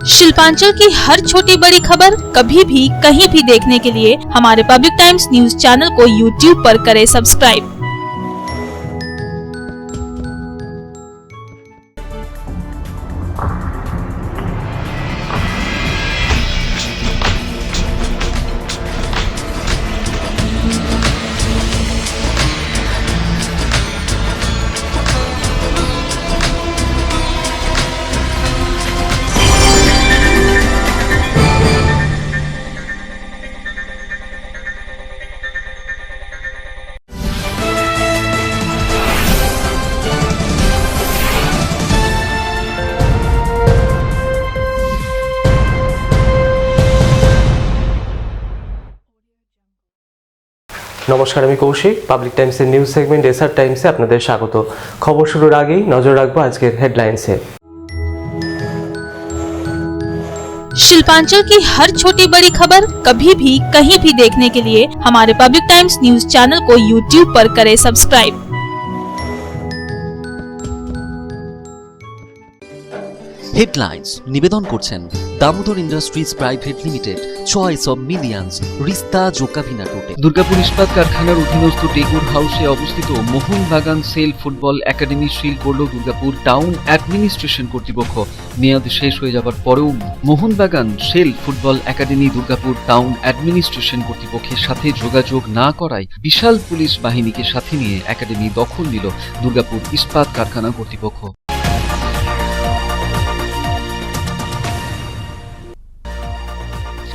शिल्पांचल की हर छोटी बड़ी खबर कभी भी कहीं भी देखने के लिए हमारे पब्लिक टाइम्स न्यूज चैनल को यूट्यूब पर करें सब्सक्राइब। নমস্কার, আমি কৌশিক। পাবলিক টাইমসের নিউজ সেগমেন্ট এসআর টাইমসে আপনাদের স্বাগত। খবর শুরুর আগেই নজর রাখবো আজকের হেডলাইন্সে। शिल्पांचल की हर छोटी बड़ी खबर कभी भी कहीं भी देखने के लिए हमारे पब्लिक टाइम्स न्यूज चैनल को यूट्यूब पर करें सब्सक्राइब। হেডলাইন্স নিবেদন করছেন Damodar Industries Private Limited, choice of millions, রিস্তা জোকাভিনা টোটে। দুর্গাপুর ইস্পাত কারখানার অধীনস্থ টেগুর হাউসে অবস্থিত Mohun Bagan SAIL football academy seal করল দুর্গাপুর টাউন অ্যাডমিনিস্ট্রেশন কর্তৃপক্ষ। মেয়াদ শেষ হয়ে যাবার পরেও Mohun Bagan SAIL football academy Durgapur town administration কর্তৃপক্ষের সাথে যোগাযোগ না করায় বিশাল পুলিশ বাহিনীকে সাথে নিয়ে একাডেমি দখল নিল দুর্গাপুর ইস্পাত কারখানা কর্তৃপক্ষ।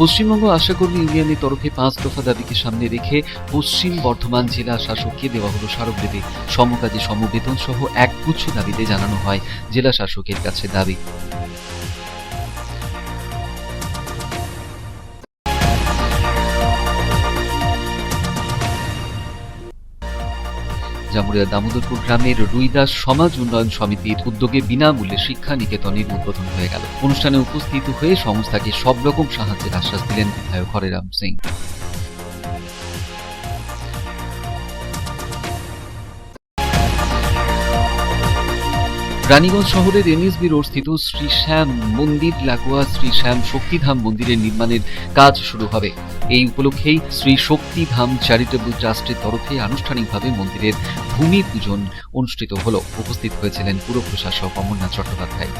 পশ্চিমবঙ্গ আশাকর্মী ইউনিয়নের তরফে 5 দফা দাবিকে সামনে রেখে পশ্চিম বর্ধমান জেলা শাসককে দেওয়া হলো স্মারকলিপি। সমকাজে সমবেতন সহ একগুচ্ছ দাবিতে জানানো হয় জেলা শাসকের কাছে দাবি। জামুরিয়া দামোদরপুর গ্রামের রুইদাস সমাজ উন্নয়ন সমিতির উদ্যোগে বিনামূল্যে শিক্ষা নিকেতনের উদ্বোধন হয়ে গেল। অনুষ্ঠানে উপস্থিত হয়ে সংস্থাকে সব রকম সাহায্যের আশ্বাস দিলেন বিধায়ক হরেরাম সিং। রানীগঞ্জ শহরের এনএসবি রোড স্থিত শ্রী শ্যাম মন্দির লাগোয়া শ্রী শ্যাম শক্তিধাম মন্দিরের নির্মাণের কাজ শুরু হবে। এই উপলক্ষেই শ্রী শক্তিধাম চ্যারিটেবল ট্রাস্টের তরফে আনুষ্ঠানিকভাবে মন্দিরের ভূমি পূজন অনুষ্ঠিত হল। উপস্থিত হয়েছিলেন পুর প্রশাসক Amarnath Chattopadhyay.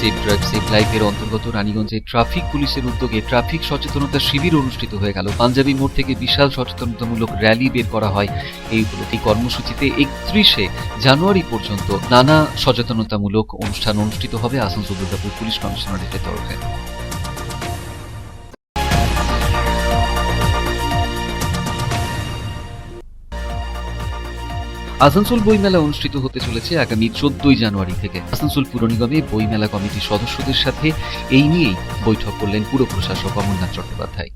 Safe drive safe লাইফের অন্তর্গত রানীগঞ্জে ট্রাফিক পুলিশের উদ্যোগে ট্রাফিক সচেতনতা শিবির অনুষ্ঠিত হয়ে গেল। পাঞ্জাবি মোড় থেকে বিশাল সচেতনতামূলক র্যালি বের করা হয়। এই উপলক্ষে কর্মসূচিতে 31শে জানুয়ারি পর্যন্ত নানা সচেতনতামূলক অনুষ্ঠান অনুষ্ঠিত হবে আসানসোল দুর্গাপুর পুলিশ কমিশনারেটের তরফে। আসানসোল বইমেলা অনুষ্ঠিত হতে চলেছে আগামী 14 জানুয়ারি থেকে। আসানসোল পুর নিগমে বইমেলা কমিটির সদস্যদের সাথে এই নিয়েই বৈঠক করলেন পুর প্রশাসক অমরনাথ চট্টোপাধ্যায়।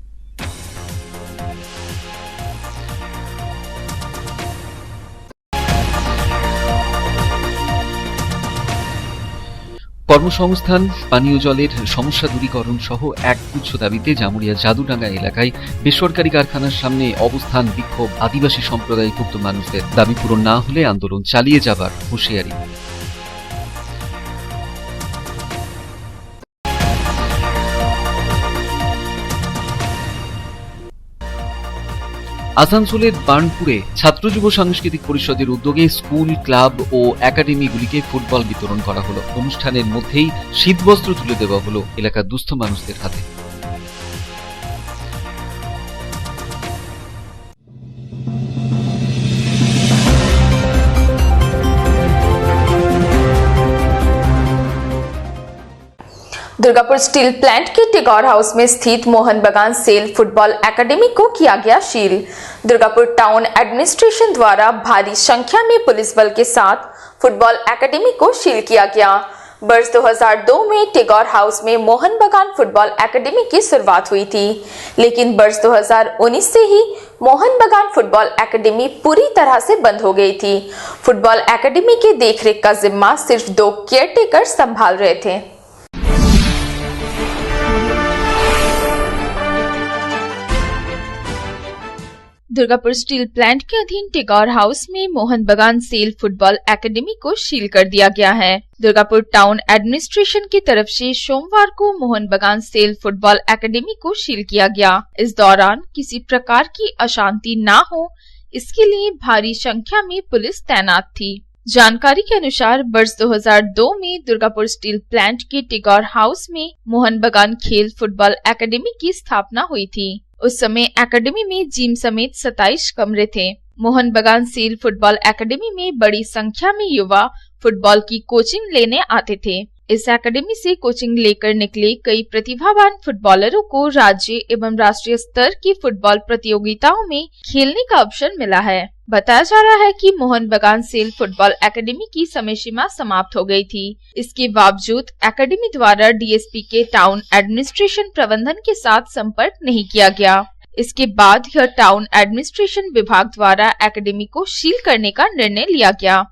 কর্মসংস্থান, পানীয় জলের সমস্যা দূরীকরণ সহ একগুচ্ছ দাবিতে জামুরিয়া জাদুডাঙ্গা এলাকায় বেসরকারি কারখানার সামনে অবস্থান বিক্ষোভ আদিবাসী সম্প্রদায়ভুক্ত মানুষদের। দাবি পূরণ না হলে আন্দোলন চালিয়ে যাবার হুঁশিয়ারি। আসানসোলের বার্নপুরে ছাত্র যুব সাংস্কৃতিক পরিষদের উদ্যোগে স্কুল, ক্লাব ও একাডেমিগুলিকে ফুটবল বিতরণ করা হলো। অনুষ্ঠানের মধ্যেই শীতবস্ত্র তুলে দেওয়া হলো এলাকার দুস্থ মানুষদের হাতে। दुर्गापुर स्टील प्लांट के टेगौर हाउस में स्थित मोहनबागान सेल फुटबॉल एकेडमी को किया गया सील। दुर्गापुर टाउन एडमिनिस्ट्रेशन द्वारा भारी संख्या में पुलिस बल के साथ फुटबॉल एकेडमी को सील किया गया। वर्ष 2002 में टेगौर हाउस में मोहनबागान फुटबॉल एकेडमी की शुरुआत हुई थी, लेकिन वर्ष 2019 से ही मोहनबागान फुटबॉल एकेडमी पूरी तरह से बंद हो गई थी। फुटबॉल एकेडमी के देखरेख का जिम्मा सिर्फ 2 केयरटेकर संभाल रहे थे। दुर्गापुर स्टील प्लांट के अधीन टेगौर हाउस में मोहन बगान सेल फुटबॉल एकेडमी को सील कर दिया गया है। दुर्गापुर टाउन एडमिनिस्ट्रेशन की तरफ से सोमवार को मोहन बगान सेल फुटबॉल एकेडमी को सील किया गया। इस दौरान किसी प्रकार की अशांति न हो, इसके लिए भारी संख्या में पुलिस तैनात थी। जानकारी के अनुसार वर्ष 2002 में दुर्गापुर स्टील प्लांट के टेगौर हाउस में मोहन बगान खेल फुटबॉल एकेडमी की स्थापना हुई थी। उस समय एकेडमी में जिम समेत 27 कमरे थे। मोहन बगान सेल फुटबॉल एकेडमी में बड़ी संख्या में युवा फुटबॉल की कोचिंग लेने आते थे। इस एकेडमी से कोचिंग लेकर निकले कई प्रतिभावान फुटबॉलरों को राज्य एवं राष्ट्रीय स्तर की फुटबॉल प्रतियोगिताओं में खेलने का अवसर मिला है। बताया जा रहा है कि मोहन बगान सेल फुटबॉल एकेडमी की समय सीमा समाप्त हो गई थी। इसके बावजूद एकेडमी द्वारा डीएसपी के टाउन एडमिनिस्ट्रेशन प्रबंधन के साथ संपर्क नहीं किया गया। इसके बाद यह टाउन एडमिनिस्ट्रेशन विभाग द्वारा एकेडमी को सील करने का निर्णय लिया गया।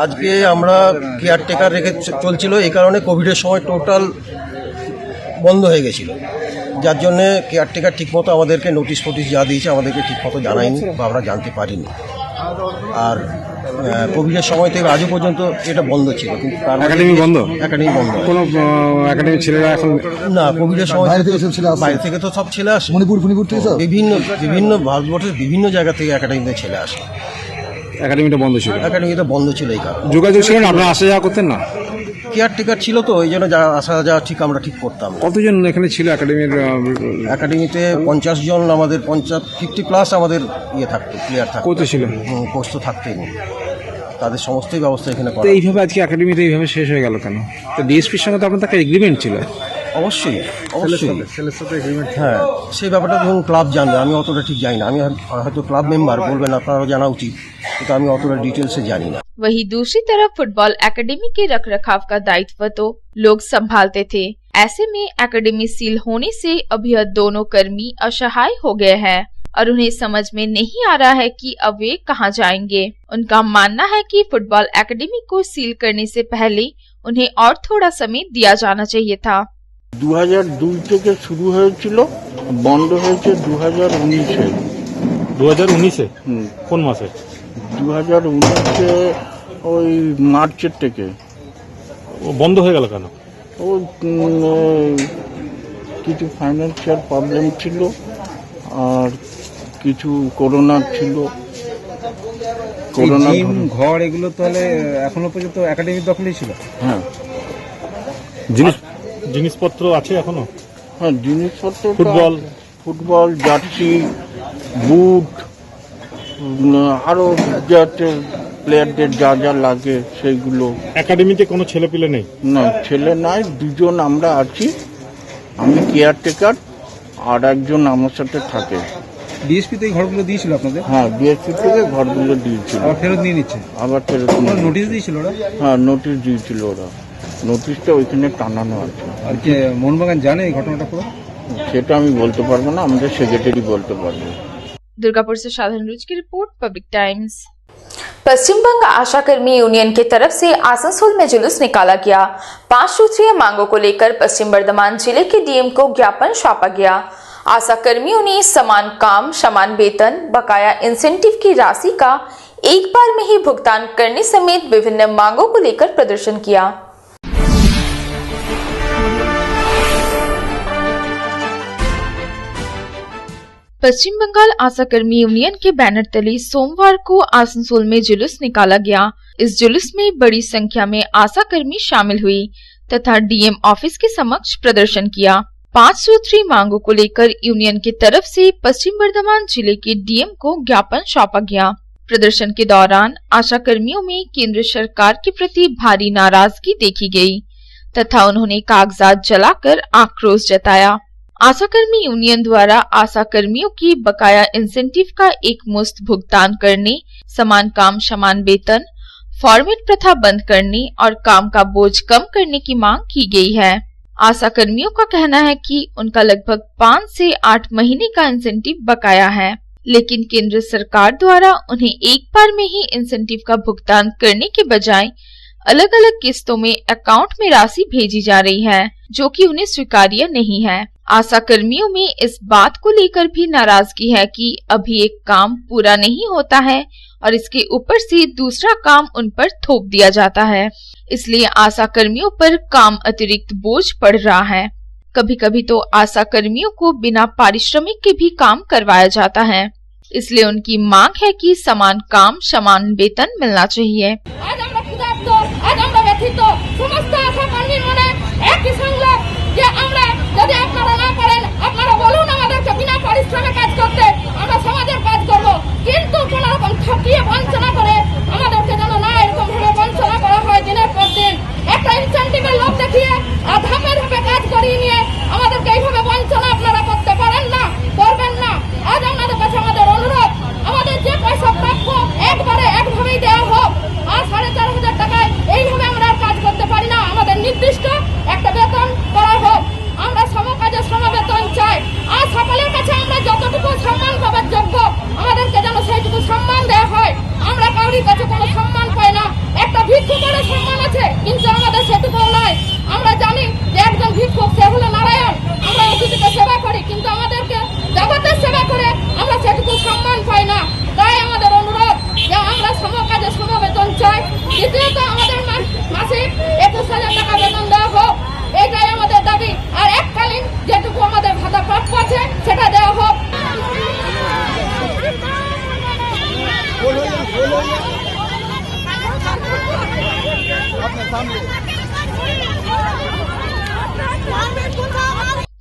আজকে আমরা কেয়ারটেকার রেখে চলছিল, এই কারণে কোভিডের সময় টোটাল বন্ধ হয়ে গেছিল, যার জন্য কেয়ারটেকার ঠিকমতো আমাদেরকে নোটিশ যা দিয়েছে আমাদেরকে ঠিকমতো জানায়নি বা আমরা জানতে পারিনি। আর কোভিডের সময় থেকে আজও পর্যন্ত এটা বন্ধ ছিল, কিন্তু একাডেমি বন্ধ কোনো একাডেমির ছেলেরা এখন না, কোভিডের সময় বাইরে থেকে তো সব ছেলে আসে, মণিপুর থেকে বিভিন্ন ভারতবর্ষের বিভিন্ন জায়গা থেকে একাডেমিতে ছেলে আসে। একাডেমিটা বন্ধ ছিল এই কারণে। যোগাযোগ ছিল না, আপনারা আসা যাওয়া করতেন না? কেয়ারটেকার ছিল তো, এই জন্য আসা যাওয়া আমরা ঠিক করতাম। কতজন এখানে ছিল একাডেমিতে? 50 জন, আমাদের 50 প্লাস আমাদের থাকতো, প্লেয়ার থাকতো। কোচ ছিল? কোচ তো থাকতেই, তাদের সমস্ত ব্যবস্থা এখানে করা। এইভাবে আজকে একাডেমিতে এইভাবে শেষ হয়ে গেল কেন? তো ডিএসপির সঙ্গে তো আপনার একটা এগ্রিমেন্ট ছিল। অবশ্যই হ্যাঁ, সেই ব্যাপারটা ধরুন ক্লাব জানবে, আমি অতটা ঠিক জানি না। আমি হয়তো ক্লাব মেম্বার, বলবেন আপনারও জানা উচিত, কিন্তু আমি অতটা ডিটেলসে জানি না। वहीं दूसरी तरफ फुटबॉल एकेडमी के रखरखाव का दायित्व तो लोग संभालते थे। ऐसे में एकेडमी सील होने से अब यह दोनों कर्मी असहाय हो गए हैं और उन्हें समझ में नहीं आ रहा है कि अब वे कहां जाएंगे। उनका मानना है कि फुटबॉल एकेडमी को सील करने से पहले उन्हें और थोड़ा समय दिया जाना चाहिए था। 2002 থেকে শুরু হয়েছিল, বন্ধ হয়েছে 2019-এ। 2019-এ? কোন মাসে? 2019-এ ওই মার্চের থেকে। ও বন্ধ হয়ে গেল কেন? ও কিছু ফাইন্যান্সিয়াল প্রবলেম ছিল আর কিছু করোনা ছিল। করোনা ঘর এগুলো তাহলে এখনো পর্যন্ত একাডেমির দখলেই ছিল? হ্যাঁ। জিনিসপত্র আছে এখনো? হ্যাঁ, জিনিসপত্র ফুটবল জার্সি, বুট, আরো প্লেয়ারদের যা যা লাগে সেইগুলো। একাডেমিতে কোনো ছেলে পেলে নেই? না, ছেলে নাই, 2 জন আমরা আছি। আমি কেয়ারটেকার আর একজন আমার সাথে থাকে। ডিএসপি তো এই ঘরগুলো দিয়েছিল আপনাদের? হ্যাঁ, ডিএসপি থেকে ঘরগুলো দিয়েছিল। আবার ফেরত নিয়ে নিচ্ছে? আবার ফেরত। নোটিশ দিয়েছিল ওরা? হ্যাঁ, নোটিশ দিয়েছিল ওরা। নোটিশটা ওইখানে টানানো আছে। আর কি মোহনবাগান জানে এই ঘটনাটা পুরো? সেটা আমি বলতে পারবো না, আমাদের সেক্রেটারি বলতে পারবে। दुर्गापुर से साधन रुच की report, public times. Paschim Banga आशा कर्मी यूनियन की तरफ से आसनसोल में जुलूस निकाला गया। 5 सूत्रीय मांगों को लेकर पश्चिम बर्धमान जिले के डीएम को ज्ञापन सौंपा गया। आशा कर्मियों ने समान काम, समान वेतन, बकाया इंसेंटिव की राशि का एक बार में ही भुगतान करने समेत विभिन्न मांगों को लेकर प्रदर्शन किया। पश्चिम बंगाल आशा कर्मी यूनियन के बैनर तले सोमवार को आसनसोल में जुलूस निकाला गया। इस जुलूस में बड़ी संख्या में आशा कर्मी शामिल हुई तथा डीएम ऑफिस के समक्ष प्रदर्शन किया। 5 सूत्री मांगों को लेकर यूनियन की तरफ से पश्चिम बर्धमान जिले के डीएम को ज्ञापन सौंपा गया। प्रदर्शन के दौरान आशा कर्मियों में केंद्र सरकार के प्रति भारी नाराजगी देखी गई तथा उन्होंने कागजात जलाकर आक्रोश जताया। आशा कर्मी यूनियन द्वारा आशा कर्मियों की बकाया इंसेंटिव का एक मुश्त भुगतान करने, समान काम समान वेतन, फॉर्मेट प्रथा बंद करने और काम का बोझ कम करने की मांग की गई है। आशा कर्मियों का कहना है कि उनका लगभग 5 से 8 महीने का इंसेंटिव बकाया है, लेकिन केंद्र सरकार द्वारा उन्हें एक बार में ही इंसेंटिव का भुगतान करने के बजाय अलग अलग किस्तों में अकाउंट में राशि भेजी जा रही है, जो कि उन्हें स्वीकार्य नहीं है। आशा कर्मियों में इस बात को लेकर भी नाराजगी है कि अभी एक काम पूरा नहीं होता है और इसके ऊपर से दूसरा काम उन पर थोप दिया जाता है। इसलिए आशा कर्मियों पर काम अतिरिक्त बोझ पड़ रहा है। कभी कभी तो आशा कर्मियों को बिना पारिश्रमिक के भी काम करवाया जाता है। इसलिए उनकी मांग है कि समान काम समान वेतन मिलना चाहिए।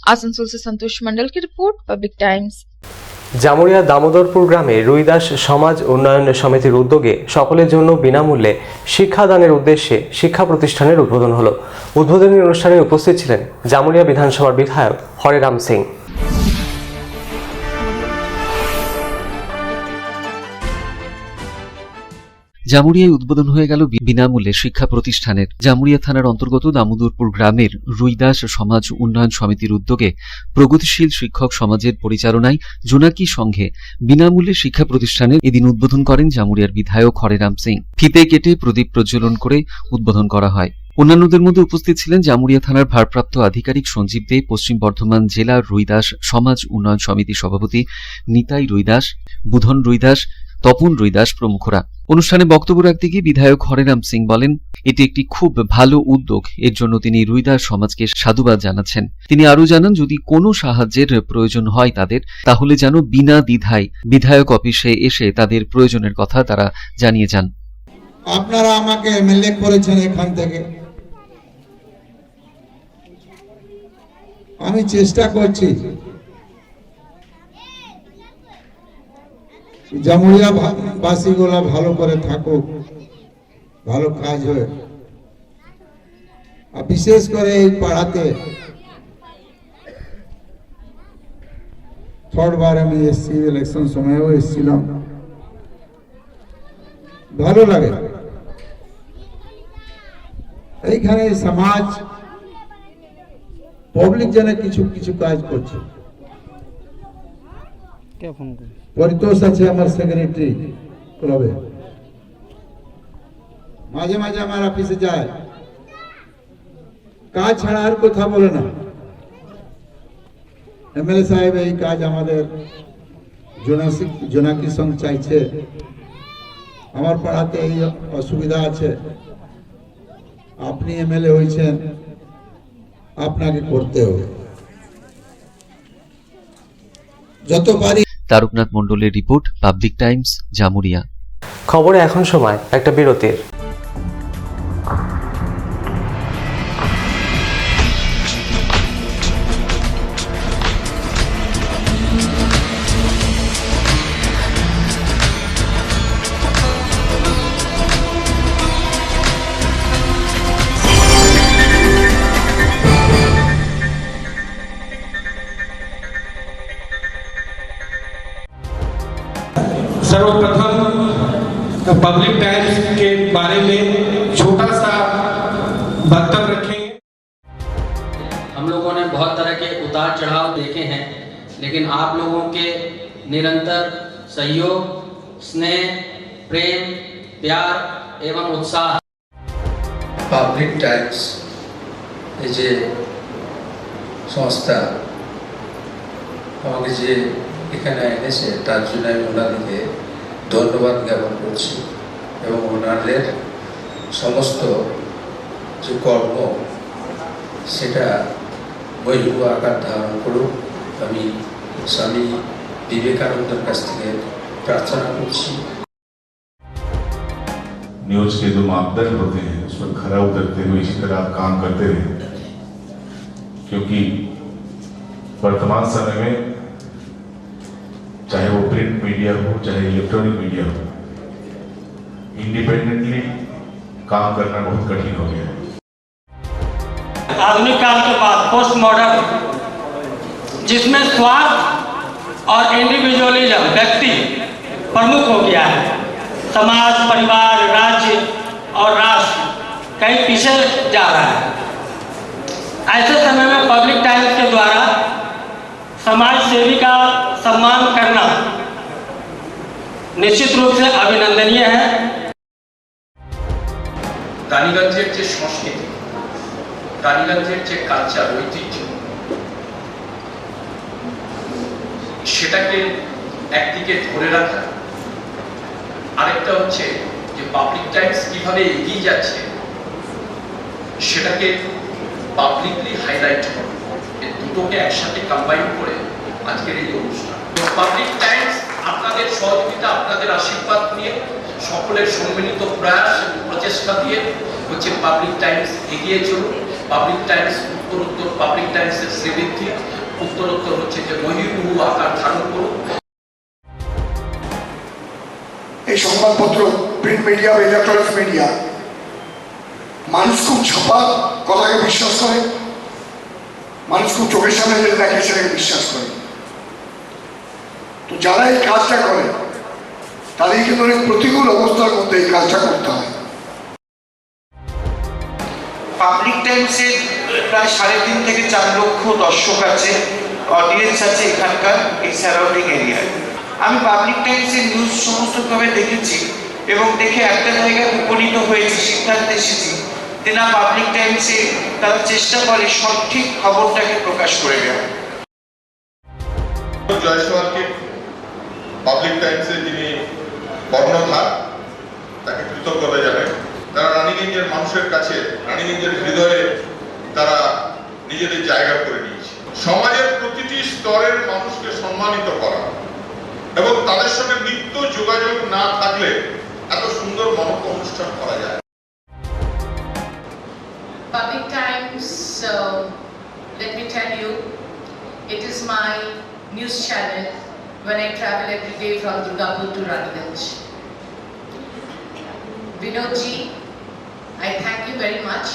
आसनसोल से संतोष मंडल की report, public times. Jamuria Damodarpur গ্রামে রুইদাস সমাজ উন্নয়ন সমিতির উদ্যোগে সকলের জন্য বিনামূল্যে শিক্ষাদানের উদ্দেশ্যে শিক্ষা প্রতিষ্ঠানের উদ্বোধন হলো। উদ্বোধনী অনুষ্ঠানে উপস্থিত ছিলেন জামুরিয়া বিধানসভার বিধায়ক হরেরাম সিং। জামুরিয়ায় উদ্বোধন হয়ে গেল বিনামূল্যে শিক্ষা প্রতিষ্ঠানের। জামুরিয়া থানার অন্তর্গত দামোদরপুর গ্রামের রুইদাস সমাজ উন্নয়ন সমিতির উদ্যোগে প্রগতিশীল শিক্ষক সমাজের পরিচালনায় জোনাকি সংঘে বিনামূল্যে শিক্ষা প্রতিষ্ঠানের এদিন উদ্বোধন করেন জামুরিয়ার বিধায়ক হরেরাম সিং। ফিতে কেটে প্রদীপ প্রজ্বলন করে উদ্বোধন করা হয়। অন্যান্যদের মধ্যে উপস্থিত ছিলেন জামুরিয়া থানার ভারপ্রাপ্ত আধিকারিক সঞ্জীব দে, পশ্চিম বর্ধমান জেলা রুইদাস সমাজ উন্নয়ন সমিতির সভাপতি নিতাই রুইদাস, বুধন রুইদাস, তপন রুইদাস প্রমুখরা। অনুষ্ঠানে বক্তব্য রাখতে গিয়ে বিধায়ক হরেরাম সিং বলেন, এটি একটি খুব ভালো উদ্যোগ। এর জন্য তিনি রুইদাস সমাজকে সাধুবাদ জানাচ্ছেন। তিনি আরও জানান, যদি কোনো সাহায্যের প্রয়োজন হয় তাদের, তাহলে যেন বিনা দ্বিধায় বিধায়ক অফিসে এসে তাদের প্রয়োজনের কথা তারা জানিয়ে যান। আপনারা আমাকে এমএলএ করেছেন এখান থেকে, আমি চেষ্টা করছি জামুরিয়া বাসীগুলা ভালো করে থাকুক, ভালো কাজ হয়। আর বিশেষ করে এই পাড়াতে থর্ডবার আমি এসছি, ইলেকশন সময়ও এসছিলাম, ভালো লাগে। এইখানে সমাজ পাবলিক জন্য কিছু কিছু কাজ করছে। পরিতোষ আছে আমার সেক্রেটারি ক্লাবে, মাঝে মাঝে আমার অফিসে যায়, কাজ ছাড়া আর কথা বলে না। এমএলএ সাহেব এই কাজ আমাদের জোনাকি সংঘ চাইছে, আমার পাড়াতে এই অসুবিধা আছে, আপনি এমএলএ হয়েছেন, আপনাকে করতে হবে যত পারি। তারকনাথ মণ্ডলের রিপোর্ট, পাবলিক টাইমস, জামুরিয়া। খবরে এখন সময় একটা বিরতির। सर्वप्रथम पब्लिक टाइम्स के बारे में छोटा सा वक्तव्य रखेंगे। हम लोगों ने बहुत तरह के उतार चढ़ाव देखे हैं, लेकिन आप लोगों के निरंतर सहयोग, स्नेह, प्रेम, प्यार एवं उत्साह। पब्लिक टाइम्स এই যে সংস্থা আমাকে যে এখানে এনেছে তার জন্য আমি ওনাদেরকে ধন্যবাদ জ্ঞাপন করছি এবং ওনাদের সমস্ত যে কর্ম সেটা বহির্ভূত আকার ধারণ করুক আমি স্বামী বিবেকানন্দের কাছ থেকে प्रार्थना करছি। न्यूज के जो मापदंड होते हैं उस पर खरा उतरते हुए इसी तरह आप काम करते रहे, क्योंकि वर्तमान समय में चाहे वो प्रिंट मीडिया हो चाहे इलेक्ट्रॉनिक मीडिया हो, इंडिपेंडेंटली काम करना बहुत कठिन हो गया है। आधुनिक काल के बाद पोस्ट मॉडर्न, जिसमें स्वार्थ और इंडिविजुअलिज्म व्यक्ति प्रमुख हो गया है, समाज, परिवार, राज्य और राष्ट्र कहीं पीछे जा रहा है। ऐसे समय में पब्लिक टाइम्स के द्वारा समाज सेवी का सम्मान करना निश्चित रूप से अभिनंदनीय है। রানীগঞ্জের যে সংস্কৃতি, রানীগঞ্জের যে কালচার, ঐতিহ্য, সেটাকে একদিকে ধরে রাখা, আরেকটা হচ্ছে যে পাবলিক টাইমস কিভাবে এগিয়ে যাচ্ছে সেটাকে পাবলিকলি হাইলাইট করা, এই দুটোকে একসাথে কম্বাইন করে আজকের এই অনুষ্ঠান। পাবলিক টাইমস আপনাদের সহযোগিতা, আপনাদের আশীর্বাদ নিয়ে, সকলের সম্মিলিত প্রয়াস এবং প্রচেষ্টা দিয়ে হচ্ছে পাবলিক টাইমস এগিয়ে চলুন। পাবলিক টাইমস উত্তরোত্তর, পাবলিক টাইমসের শ্রীবৃদ্ধি উত্তরোত্তর হচ্ছে যে বহির্ভূত আকার ধারণ করুন। এই সংবাদপত্র, প্রিন্ট মিডিয়া বা ইলেকট্রনিক্স মিডিয়া, মানুষ খুব ছাপা কথাকে বিশ্বাস করে, মানুষ খুব চোখের সামনে যেটা দেখে সেটাকে বিশ্বাস করে। তো যারা এই কাজটা করে তাদের কিন্তু অনেক প্রতিকূল অবস্থার মধ্যে এই কাজটা করতে হয়। পাবলিক টাইমসের প্রায় 3.5 থেকে 4 লক্ষ দর্শক আছে, অডিয়েন্স আছে এখানকার এই সারাউন্ডিং এরিয়ায়। আমি পাবলিক টাইমসের নিউজ সমস্তভাবে দেখেছি এবং দেখে একটা জায়গায় উপনীত হয়েছি, সিদ্ধান্তে এসেছি যে না, পাবলিক টাইমসে তারা চেষ্টা করে সঠিক খবরটাকে প্রকাশ করে দেওয়া। জয়সওয়ালকে পাবলিক টাইমসে যিনি কর্ণধার, তাকে কৃতজ্ঞতা জানাই। তারা রানীগঞ্জের মানুষের কাছে, রানীগঞ্জের হৃদয়ে তারা নিজেদের জায়গা করে নিয়েছে। সমাজের প্রতিটি স্তরের মানুষকে সম্মানিত করা এবং তাদের সঙ্গে নিত্য যোগাযোগ না থাকলে এত সুন্দর মহৎ অনুষ্ঠান করা যায়। Public Times, let me tell you, it is my news channel when I travel every day from Durgapur to Raniganj. Vinod ji, I thank you very much.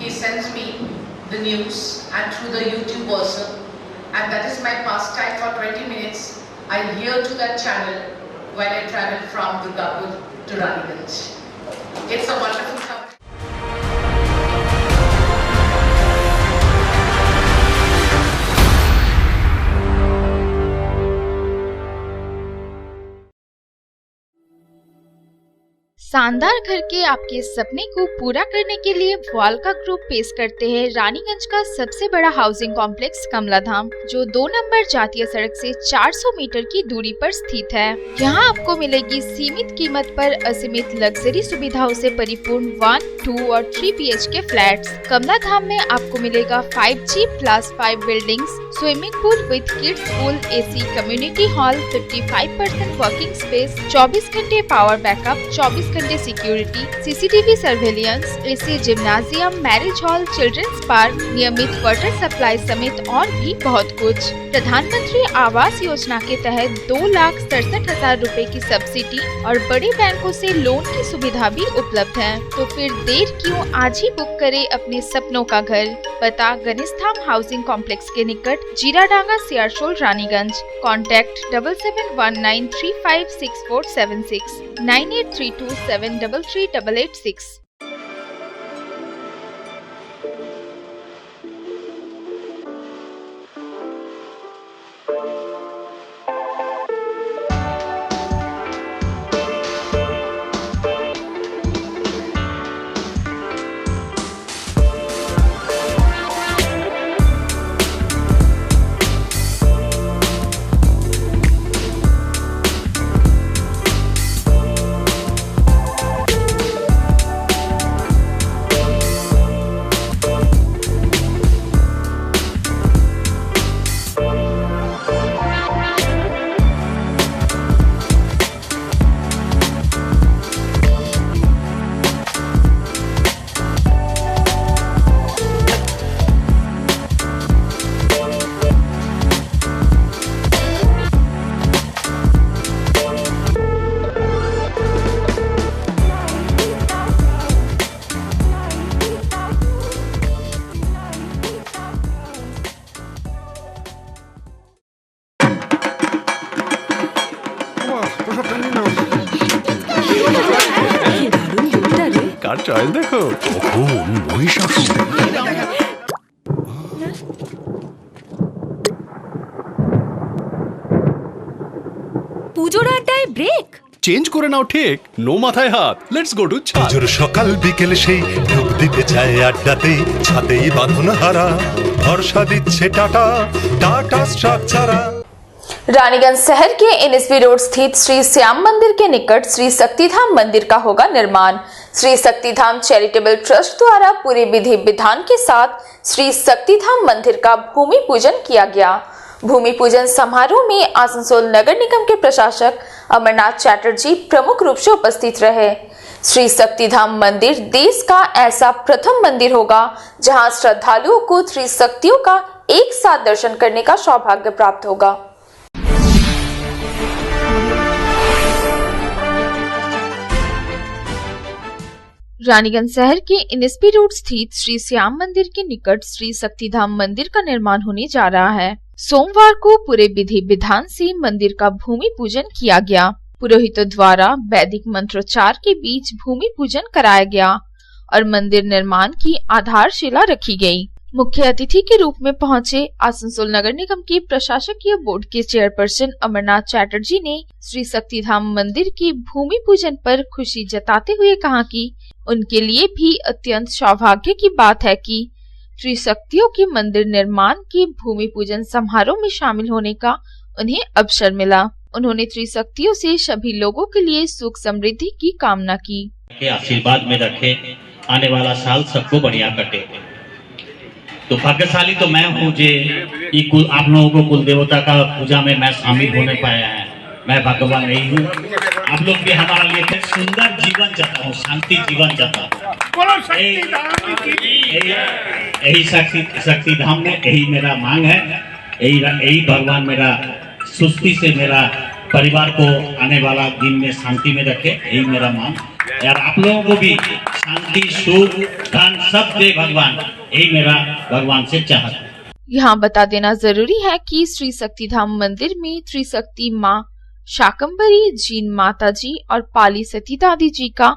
He sends me the news and through the YouTube also, and that is my pastime for 20 minutes. I hear to that channel when I travel from Durgapur to Raniganj. It's a wonderful company. शानदार घर के आपके सपने को पूरा करने के लिए वालका ग्रुप पेश करते हैं रानीगंज का सबसे बड़ा हाउसिंग कॉम्प्लेक्स कमलाधाम, जो 2 नंबर जातीय सड़क से 400 मीटर की दूरी पर स्थित है। यहाँ आपको मिलेगी सीमित कीमत पर असीमित लग्जरी सुविधाओं से परिपूर्ण 1, 2 और 3 BHK फ्लैट्स। कमलाधाम में आपको मिलेगा 5G+5 buildings, swimming pool with kids pool, AC community hall, 55% working space, 24 घंटे पावर बैकअप, 24 घंटे security, CCTV surveillance, AC gymnasium, marriage hall, children's park, नियमित वाटर सप्लाई समेत और भी बहुत कुछ। प्रधानमंत्री आवास योजना के तहत 2,67,000 रुपए की सब्सिडी और बड़े बैंकों से लोन की सुविधा भी उपलब्ध है। तो फिर देर क्यों, आज ही बुक करें अपने सपनों का घर। पता गणेशधाम हाउसिंग कॉम्प्लेक्स के निकट, जीराडांगा, सियारशोल, रानीगंज। कॉन्टैक्ट 7719356476, 9832733886। তার চয়েস দেখো, কখন মহিষাসুর। পুজোর আড্ডায় ব্রেক চেঞ্জ করে নাও ঠিক, নো মাথায় হাত। লেটস গো টু ছাদ। পুজোর সকাল বিকেল সেই ডুব দিতে যায় আড্ডাতেই, ছাদেই বাঁধন হারা ভরসা দিচ্ছে টাটা, টাটা স্ট্রাকচারা। रानीगंज शहर के एनएसपी रोड स्थित श्री श्याम मंदिर के निकट श्री शक्तिधाम मंदिर का होगा निर्माण। श्री शक्तिधाम चैरिटेबल ट्रस्ट द्वारा पूरे विधि विधान के साथ श्री शक्तिधाम मंदिर का भूमि पूजन किया गया। भूमि पूजन समारोह में आसनसोल नगर निगम के प्रशासक अमरनाथ चैटर्जी प्रमुख रूप से उपस्थित रहे। श्री शक्तिधाम मंदिर देश का ऐसा प्रथम मंदिर होगा जहां श्रद्धालुओं को त्रिशक्तियों का एक साथ दर्शन करने का सौभाग्य प्राप्त होगा। रानीगंज शहर के एनएसपी रोड स्थित श्री श्याम मंदिर के निकट श्री शक्तिधाम मंदिर का निर्माण होने जा रहा है। सोमवार को पूरे विधि विधान से मंदिर का भूमि पूजन किया गया। पुरोहितों द्वारा वैदिक मंत्रोच्चार के बीच भूमि पूजन कराया गया और मंदिर निर्माण की आधारशिला रखी गई। मुख्य अतिथि के रूप में पहुंचे आसनसोल नगर निगम के प्रशासकीय बोर्ड के चेयरपर्सन अमरनाथ चैटर्जी ने श्री शक्तिधाम मंदिर की भूमि पूजन पर खुशी जताते हुए कहा कि उनके लिए भी अत्यंत सौभाग्य की बात है कि त्रिशक्तियों के मंदिर निर्माण के भूमि पूजन समारोह में शामिल होने का उन्हें अवसर मिला। उन्होंने त्रिशक्तियों से सभी लोगों के लिए सुख समृद्धि की कामना की। आशीर्वाद में रखे, आने वाला साल सबको बढ़िया कटे। तो भाग्यशाली तो मैं हूँ जे आप लोगों को कुल देवता का पूजा में मैं शामिल होने पाया है। मैं भाग्यवान नहीं हूँ। आप लोग भी हमारे लिए सुंदर जीवन चाहता हूँ, शांति जीवन चाहता हूँ। यही शक्तिधाम में यही मेरा मांग है। यही भगवान मेरा सुस्ती से मेरा परिवार को आने वाला दिन में शांति में रखे, यही मेरा मांग। यार आप लोगों को भी शांति, सुख, धन सब दे भगवान, यही मेरा भगवान से चाहत। यहाँ बता देना जरूरी है कि श्री शक्तिधाम मंदिर में त्रिशक्ति माँ शाकंभरी, जीन माता जी और पाली सती दादी जी का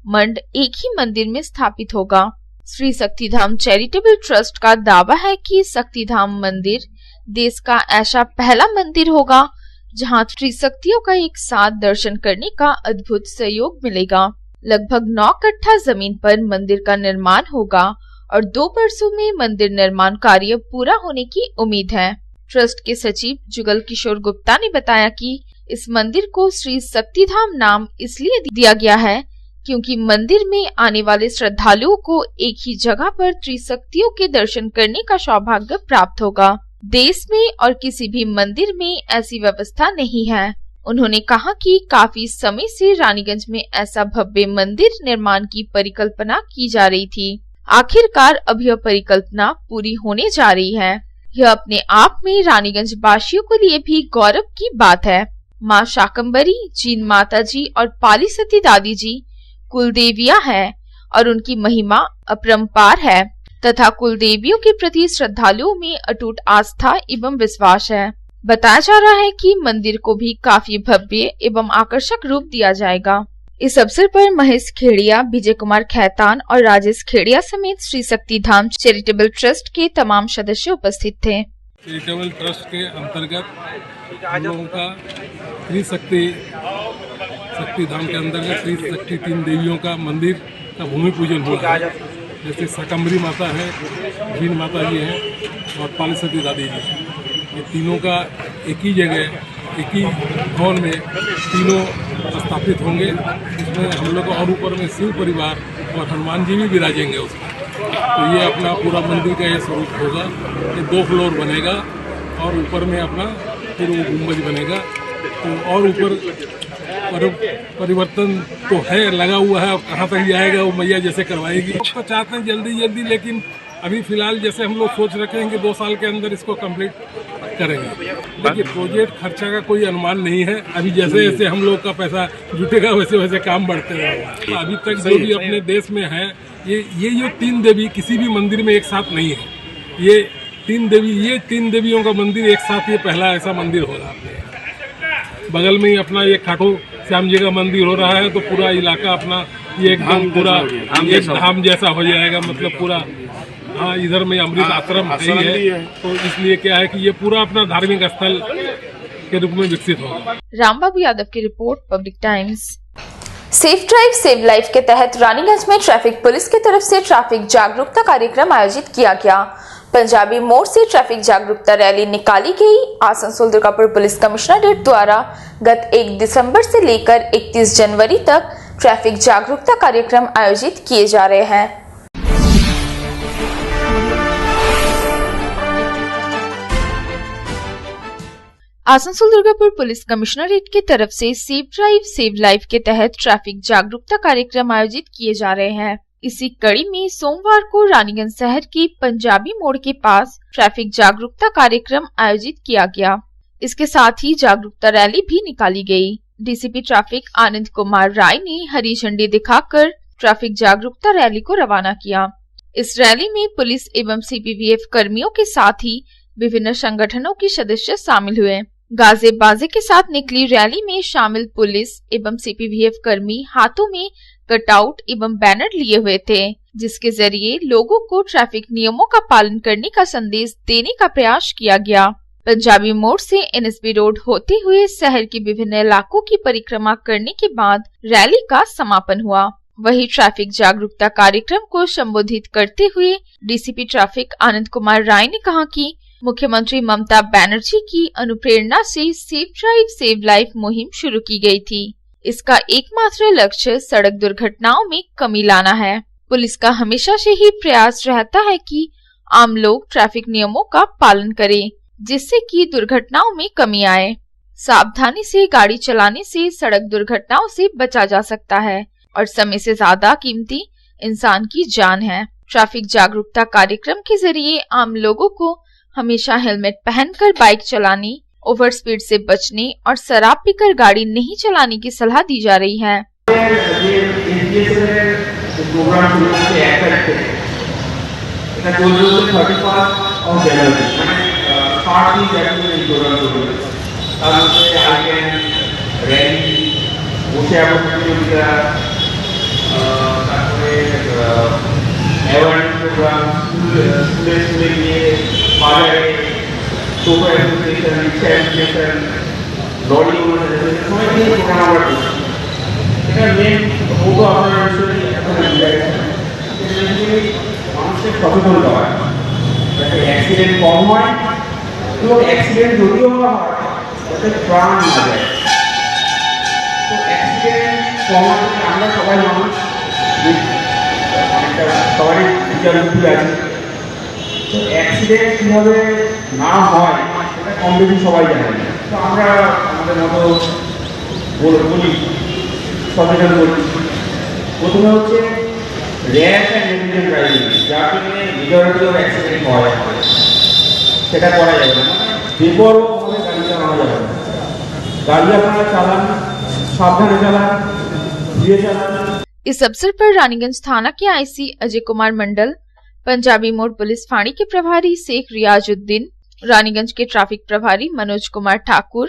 मंड एक ही मंदिर में स्थापित होगा। श्री शक्तिधाम चैरिटेबल ट्रस्ट का दावा है कि शक्तिधाम मंदिर देश का ऐसा पहला मंदिर होगा जहां त्रिशक्तियों का एक साथ दर्शन करने का अद्भुत सहयोग मिलेगा। लगभग 9 कट्ठा जमीन पर मंदिर का निर्माण होगा और 2 वर्षों में मंदिर निर्माण कार्य पूरा होने की उम्मीद है। ट्रस्ट के सचिव जुगल किशोर गुप्ता ने बताया कि इस मंदिर को श्री शक्तिधाम नाम इसलिए दिया गया है क्योंकि मंदिर में आने वाले श्रद्धालुओं को एक ही जगह पर त्रिशक्तियों के दर्शन करने का सौभाग्य प्राप्त होगा। देश में और किसी भी मंदिर में ऐसी व्यवस्था नहीं है। उन्होंने कहा कि काफी समय से रानीगंज में ऐसा भव्य मंदिर निर्माण की परिकल्पना की जा रही थी। आखिरकार अब यह परिकल्पना पूरी होने जा रही है। यह अपने आप में रानीगंज वासियों के लिए भी गौरव की बात है। माँ शाकंभरी, जीन माता जी और पाली सती दादी जी कुलदेवियां हैं और उनकी महिमा अपरंपार है तथा कुलदेवियों के प्रति श्रद्धालुओं में अटूट आस्था एवं विश्वास है। बताया जा रहा है कि मंदिर को भी काफी भव्य एवं आकर्षक रूप दिया जाएगा। इस अवसर पर महेश खेड़िया, विजय कुमार खैतान और राजेश खेड़िया समेत श्री शक्तिधाम चैरिटेबल ट्रस्ट के तमाम सदस्य उपस्थित थे। चैरिटेबल ट्रस्ट के अंतर्गत हम लोगों का शक्तिधाम के अंतर्गत श्री शक्ति 3 देवियों का मंदिर का भूमि पूजन हुआ है। जैसे शाकंभरी माता है, जीन माता जी हैं और पाली सती दादी जी। ये तीनों का एक ही जगह, एक ही भवन में तीनों स्थापित होंगे। इसमें हम लोग और ऊपर में शिव परिवार और हनुमान जी भी विराजेंगे उसमें। तो ये अपना पूरा मंदिर का ये स्वरूप होगा। ये 2 फ्लोर बनेगा और ऊपर में अपना फिर वो गुंबज बनेगा। तो और ऊपर परिवर्तन तो है, लगा हुआ है। अब कहाँ तक जाएगा वो मैया जैसे करवाएगी। तो चाहते हैं जल्दी, लेकिन अभी फिलहाल जैसे हम लोग सोच रखे हैं कि 2 साल के अंदर इसको कंप्लीट करेंगे। देखिए, प्रोजेक्ट खर्चा का कोई अनुमान नहीं है। अभी जैसे जैसे हम लोग का पैसा जुटेगा वैसे वैसे काम बढ़ते रहेगा। तो अभी तक जो भी अपने देश में है, ये जो 3 देवी किसी भी मंदिर में एक साथ नहीं है। ये 3 देवियों का मंदिर एक साथ, ये पहला ऐसा मंदिर हो रहा है। बगल में ही अपना ये खाटू श्याम जी का मंदिर हो रहा है। तो पूरा इलाका अपना ये एकदम पूरा एक धाम जैसा हो जाएगा, मतलब पूरा। हाँ, इधर में अमृत आश्रम है, तो इसलिए क्या है कि ये पूरा अपना धार्मिक स्थल के रूप में विकसित होगा। रामबाबू यादव की report, public times. Safe drive save life के तहत रानीगंज में ट्रैफिक पुलिस की तरफ से ट्रैफिक जागरूकता कार्यक्रम आयोजित किया गया। पंजाबी मोड़ से ट्रैफिक जागरूकता रैली निकाली गई। आसनसोल दुर्गापुर पुलिस कमिश्नरेट द्वारा गत 1 दिसंबर से लेकर 31 जनवरी तक ट्रैफिक जागरूकता कार्यक्रम आयोजित किए जा रहे हैं। आसनसोल दुर्गापुर पुलिस कमिश्नरेट की तरफ से सेफ ड्राइव सेव लाइफ के तहत ट्रैफिक जागरूकता कार्यक्रम आयोजित किए जा रहे हैं। इसी कड़ी में सोमवार को रानीगंज शहर के पंजाबी मोड़ के पास ट्रैफिक जागरूकता कार्यक्रम आयोजित किया गया। इसके साथ ही जागरूकता रैली भी निकाली गई। डीसीपी ट्रैफिक आनंद कुमार राय ने हरी झंडी दिखाकर ट्रैफिक जागरूकता रैली को रवाना किया। इस रैली में पुलिस एवं सीपीवीएफ कर्मियों के साथ ही विभिन्न संगठनों के सदस्य शामिल हुए। गाजे बाजे के साथ निकली रैली में शामिल पुलिस एवं सीपीवीएफ कर्मी हाथों में कटआउट एवं बैनर लिए हुए थे, जिसके जरिए लोगों को ट्रैफिक नियमों का पालन करने का संदेश देने का प्रयास किया गया। पंजाबी मोड़ से एनएसबी रोड होते हुए शहर के विभिन्न इलाकों की परिक्रमा करने के बाद रैली का समापन हुआ। वहीं ट्रैफिक जागरूकता कार्यक्रम को संबोधित करते हुए डीसीपी ट्रैफिक आनंद कुमार राय ने कहा कि मुख्यमंत्री ममता बनर्जी की अनुप्रेरणा से सेफ ड्राइव सेव लाइफ मुहिम शुरू की गई थी। इसका एकमात्र लक्ष्य सड़क दुर्घटनाओं में कमी लाना है। पुलिस का हमेशा से ही प्रयास रहता है कि आम लोग ट्रैफिक नियमों का पालन करें, जिससे कि दुर्घटनाओं में कमी आए। सावधानी से गाड़ी चलाने से सड़क दुर्घटनाओं से बचा जा सकता है और समय से ज्यादा कीमती इंसान की जान है। ट्रैफिक जागरूकता कार्यक्रम के जरिए आम लोगों को हमेशा हेलमेट पहनकर बाइक चलाने, ओवर स्पीड से बचने और शराब पीकर गाड़ी नहीं चलाने की सलाह दी जा रही है। সচেতন করা যাতে অ্যাক্সিডেন্ট কম হয় এবং অ্যাক্সিডেন্ট যদিও হয় যাতে প্রাণ না যায়। তো অ্যাক্সিডেন্ট কমাতে আমরা সবাই মানুষ, অনেকটা সবারই বিচার বুদ্ধি আছে। তো অ্যাক্সিডেন্ট কীভাবে না হয় সেটা কম বেশি সবাই জানে। তো আমরা আমাদের মতো বলি, সচেতন করি। প্রথমে হচ্ছে র্যাশ অ্যান্ড নেগলিজেন্ট ড্রাইভিং, যার জন্য মেজরিটি অফ অ্যাক্সিডেন্ট হয়, সেটা করা যাবে না। বেপরোয়াভাবে গাড়ি চালানো যাবে না। গাড়ি আপনারা চালান, সাবধানে चालान, धीरे चालान। इस अवसर पर रानीगंज थाना के आईसी अजय कुमार मंडल, पंजाबी मोड़ पुलिस फाड़ी के प्रभारी शेख रियाजुद्दीन, रानीगंज के ट्रैफिक प्रभारी मनोज कुमार ठाकुर,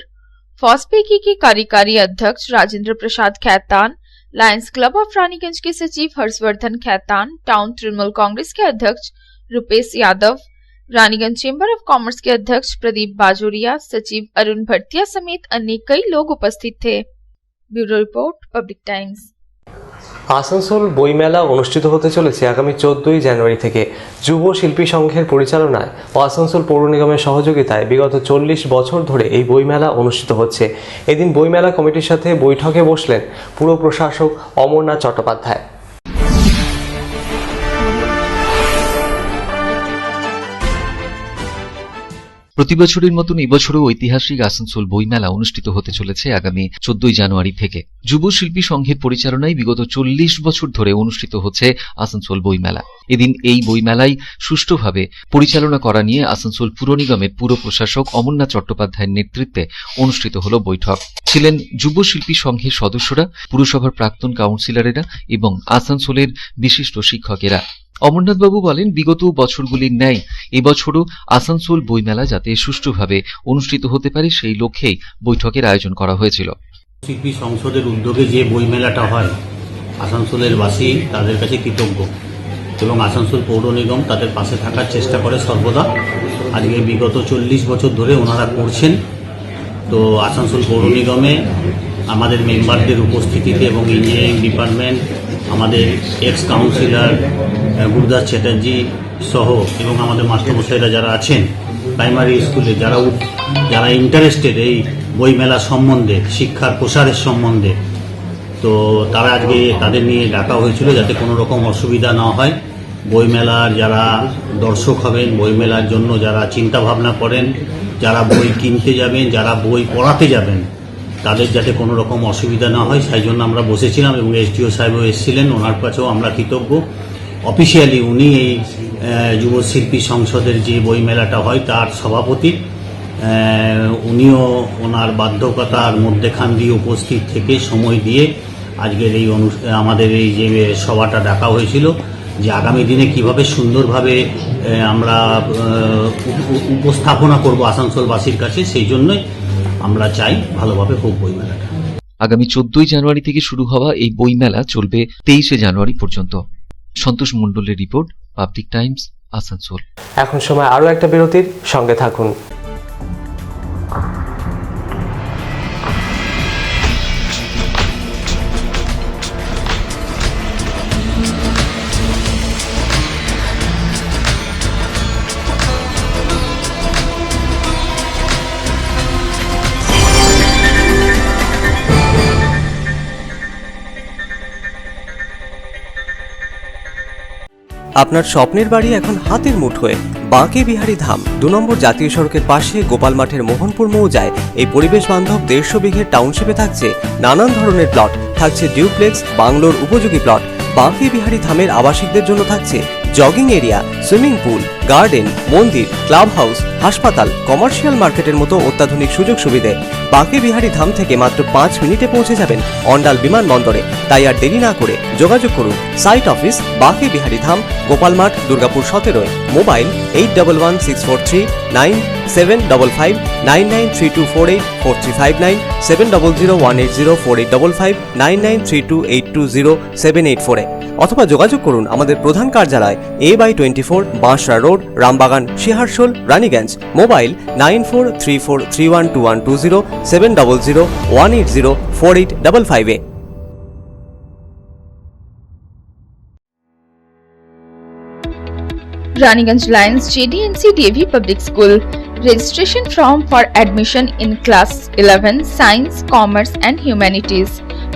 फॉस्पेकी के कार्यकारी अध्यक्ष Rajendra Prasad Khaitan, Lions Club of Raniganj के सचिव हर्षवर्धन खैतान, टाउन तृणमूल कांग्रेस के अध्यक्ष Rupesh Yadav, Raniganj chamber of commerce के अध्यक्ष प्रदीप बाजोरिया, सचिव अरुण भट्टिया समेत अन्य कई लोग उपस्थित थे। Bureau report, public times. Asansol বইমেলা অনুষ্ঠিত হতে চলেছে আগামী 14ই জানুয়ারি থেকে। যুব শিল্পী সংঘের পরিচালনায় ও আসানসোল পৌর নিগমের সহযোগিতায় বিগত 40 বছর ধরে এই বইমেলা অনুষ্ঠিত হচ্ছে। এদিন বইমেলা কমিটির সাথে বৈঠকে বসলেন পুর প্রশাসক অমরনাথ চট্টোপাধ্যায়। প্রতি বছরের মতন এবছরও ঐতিহাসিক আসানসোল বইমেলা অনুষ্ঠিত হতে চলেছে আগামী 14ই জানুয়ারি থেকে। যুব শিল্পী সংঘের পরিচালনায় বিগত 40 বছর ধরে অনুষ্ঠিত হচ্ছে আসানসোল বইমেলা। এদিন এই বইমেলায় সুষ্ঠুভাবে পরিচালনা করা নিয়ে আসানসোল পুর নিগমের পুর প্রশাসক অমরনাথ চট্টোপাধ্যায়ের নেতৃত্বে অনুষ্ঠিত হল বৈঠক। ছিলেন যুব শিল্পী সংঘের সদস্যরা, পুরসভার প্রাক্তন কাউন্সিলরেরা এবং আসানসোলের বিশিষ্ট শিক্ষকেরা। অমরনাথবাবু বলেন, বিগত বছরগুলির ন্যায় এবছরও আসানসোল বইমেলা যাতে সুষ্ঠুভাবে অনুষ্ঠিত হতে পারে সেই লক্ষ্যেই বৈঠকের আয়োজন করা হয়েছিল। শিল্পী সংসদের উদ্যোগে যে বইমেলাটা হয় আসানসোলের বাসী তাদের কাছে কৃতজ্ঞ এবং আসানসোল পৌর নিগম তাদের পাশে থাকার চেষ্টা করে সর্বদা। আজকে বিগত 40 বছর ধরে ওনারা করছেন। তো আসানসোল পৌর নিগমে আমাদের মেম্বারদের উপস্থিতিতে এবং ইঞ্জিনিয়ারিং ডিপার্টমেন্ট, আমাদের এক্স কাউন্সিলর গুরুদাস চ্যাটার্জি সহ এবং আমাদের মাস্টারমশাইরা যারা আছেন প্রাইমারি স্কুলে, যারা ইন্টারেস্টেড এই বইমেলা সম্বন্ধে, শিক্ষার প্রসারের সম্বন্ধে, তো তারা আজকে তাদের নিয়ে ডাকা হয়েছিল যাতে কোনো রকম অসুবিধা না হয়। বইমেলার যারা দর্শক হবেন, বইমেলার জন্য যারা চিন্তা ভাবনা করেন, যারা বই কিনতে যাবেন, যারা বই পড়াতে যাবেন, তাদের যাতে কোনো রকম অসুবিধা না হয় সেই জন্য আমরা বসেছিলাম এবং এসডিও সাহেবও এসেছিলেন, ওনার কাছেও আমরা কৃতজ্ঞ। অফিসিয়ালি উনি এই যুব শিল্পী সংসদের যে বইমেলাটা হয় তার সভাপতি, উনিও ওনার বাধ্যকতার মধ্যেখান দিয়ে উপস্থিত থেকে সময় দিয়ে আজকের এই আমাদের এই যে সভাটা ডাকা হয়েছিল যে আগামী দিনে কিভাবে সুন্দরভাবে আমরা উপস্থাপনা করব আসানসোলবাসীর কাছে, সেই জন্যই আমরা চাই ভালোভাবে হোক বইমেলাটা। আগামী 14 জানুয়ারি থেকে শুরু হওয়া এই বইমেলা চলবে 23 জানুয়ারি পর্যন্ত। সন্তোষ মণ্ডলের রিপোর্ট, পাবলিক টাইমস, আসানসোল। এখন সময় আরও একটা বিরতির, সঙ্গে থাকুন। আপনার স্বপ্নের বাড়ি এখন হাতের মুঠোয়। বাঁকে বিহারী ধাম 2 নম্বর জাতীয় সড়কের পাশে গোপাল মাঠের মোহনপুর মৌজায় এই পরিবেশ বান্ধব 150 বিঘের টাউনশিপে থাকছে নানান ধরনের প্লট, থাকছে ডিউপ্লেক্স, বাংলোর উপযোগী প্লট। বাঁকে বিহারী ধামের আবাসিকদের জন্য থাকছে jogging area, swimming pool, garden, মন্দির, ক্লাব হাউস, হাসপাতাল, কমার্শিয়াল মার্কেটের মতো অত্যাধুনিক সুযোগ সুবিধে। বাঁকে বিহারী ধাম থেকে মাত্র 5 মিনিটে পৌঁছে যাবেন অন্ডাল বিমানবন্দরে। তাই আর দেরি না করে যোগাযোগ করুন। সাইট অফিস বাঁকে বিহারী ধাম, গোপাল মাঠ, দুর্গাপুর 17। মোবাইল 8116439755 9932484359 7001804855 9932820784 অথবা যোগাযোগ করুন আমাদের প্রধান কার্যালয় A/24 Bansra road, Rambagan, Searsole, Raniganj. Mobile 9434312120 7001804855। Raniganj Lions JDNC DAV Public School. Registration form for admission in class 11 Science, Commerce and Humanities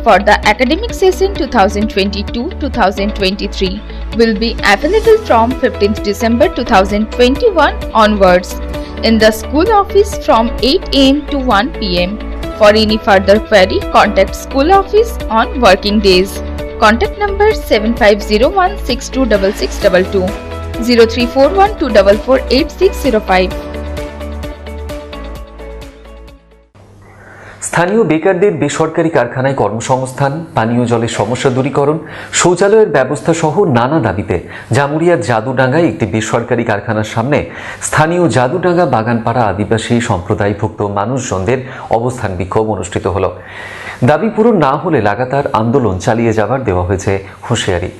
for the academic session 2022-2023 will be available from 15th December 2021 onwards in the school office from 8 am to 1 pm. For any further query, contact school office on working days. Contact number 7501626622 0341244860 স্থানীয় বেকারদের বেসরকারি কারখানায় কর্মসংস্থান, পানীয় জলের সমস্যা দূরীকরণ, শৌচালয়ের ব্যবস্থা সহ নানা দাবিতে জামুরিয়ার জাদুডাঙ্গায় একটি বেসরকারি কারখানার সামনে স্থানীয় জাদুডাঙ্গা বাগানপাড়া আদিবাসী সম্প্রদায়ভুক্ত মানুষজনদের অবস্থান বিক্ষোভ অনুষ্ঠিত হলো। দাবি পূরণ না হলে লাগাতার আন্দোলন চালিয়ে যাবার দেওয়া হয়েছে হুঁশিয়ারি।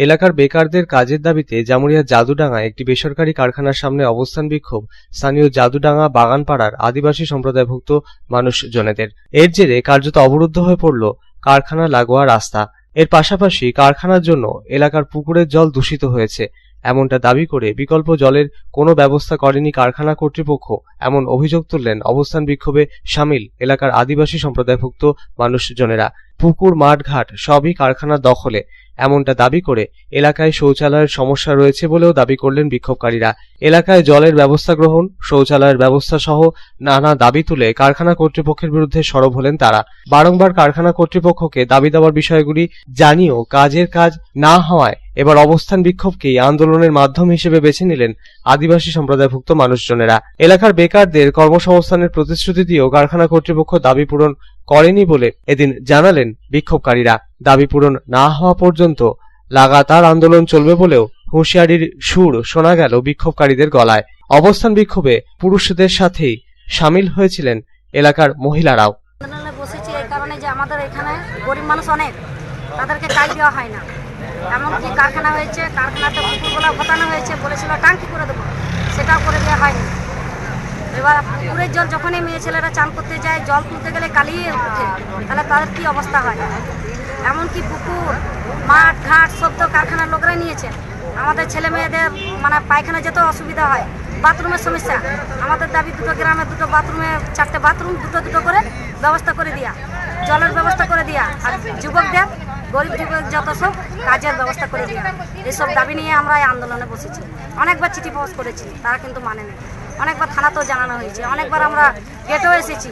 এলাকার বেকারদের কাজের দাবিতে জামুরিয়ার জাদুডাঙ্গায় একটি বেসরকারি কারখানার সামনে অবস্থান বিক্ষোভ স্থানীয় জাদুডাঙ্গা বাগানপাড়ার আদিবাসী সম্প্রদায়ভুক্ত মানুষজনেদের। এর জেরে কার্যত অবরুদ্ধ হয়ে পড়ল কারখানা লাগোয়া রাস্তা। এর পাশাপাশি কারখানার জন্য এলাকার পুকুরের জল দূষিত হয়েছে, এমনটা দাবি করে বিকল্প জলের কোনো ব্যবস্থা করেনি কারখানা কর্তৃপক্ষ, এমন অভিযোগ তুললেন অবস্থান বিক্ষোভে সামিল এলাকার আদিবাসী সম্প্রদায়ভুক্ত মানুষজনেরা। পুকুর, মাঠঘাট সবই কারখানার দখলে, এমনটা দাবি করে এলাকায় শৌচালয়ের সমস্যা রয়েছে বলেও দাবি করলেন বিক্ষোভকারীরা। এলাকায় জলের ব্যবস্থা গ্রহণ, শৌচালয়ের ব্যবস্থা সহ নানা দাবি তুলে কারখানা কর্তৃপক্ষের বিরুদ্ধে সরব হলেন তারা। বারংবার কারখানা কর্তৃপক্ষকে দাবি দেওয়ার বিষয়গুলি জানিয়েও কাজের কাজ না হওয়ায় এবার অবস্থান বিক্ষোভকেই আন্দোলনের মাধ্যম হিসেবে বেছে নিলেন আদিবাসী সম্প্রদায়ভুক্ত মানুষজনেরা। এলাকার বেকারদের কর্মসংস্থানের প্রতিশ্রুতি দিয়েও কারখানা কর্তৃপক্ষ দাবি পূরণ করেনি বলে এদিন জানালেন বিক্ষোভকারীরা। দাবি পূরণ না হওয়া পর্যন্ত লাগাতার আন্দোলন চলবে বলেও হুঁশিয়ারির সুর শোনা গেল বিক্ষোভকারীদের গলায়। অবস্থান বিক্ষোভে পুরুষদের সাথেই সামিল হয়েছিলেন এলাকার মহিলারাও। আন্দোলনে বসেছি এই কারণে যে আমাদের এখানে গরিব মানুষ অনেক, তাদেরকে কাজ দেওয়া হয় না। এমনকি কারখানা হয়েছে, কারখানাতে পুকুরগুলো ভোটানো হয়েছে, বলেছিল ট্যাঙ্কি করে দেবো, সেটাও করে দেওয়া হয়নি। এবার পুকুরের জল যখনই মেয়ে ছেলেরা চান করতে যায়, জল তুলতে গেলে কালিয়ে ওঠে, তাহলে তাদের কী অবস্থা হয়। এমনকি পুকুর, মাঠ ঘাট সব তো কারখানার লোকরাই নিয়েছে। আমাদের ছেলে মেয়েদের মানে পায়খানা যেতেও অসুবিধা হয়, বাথরুমের সমস্যা। আমাদের দাবি দুটো গ্রামে দুটো বাথরুমে 4টে বাথরুম দুটো করে ব্যবস্থা করে দেওয়া, জলের ব্যবস্থা করে দেওয়া, আর যুবকদের গরিব যুবক যত সব কাজের ব্যবস্থা করে দেওয়া। এইসব দাবি নিয়ে আমরা এই আন্দোলনে বসেছি। অনেকবার চিঠি পাস করেছি, তারা কিন্তু মানেনি। অনেকবার থানাতেও জানানো হয়েছে, অনেকবার আমরা গেটেও এসেছি,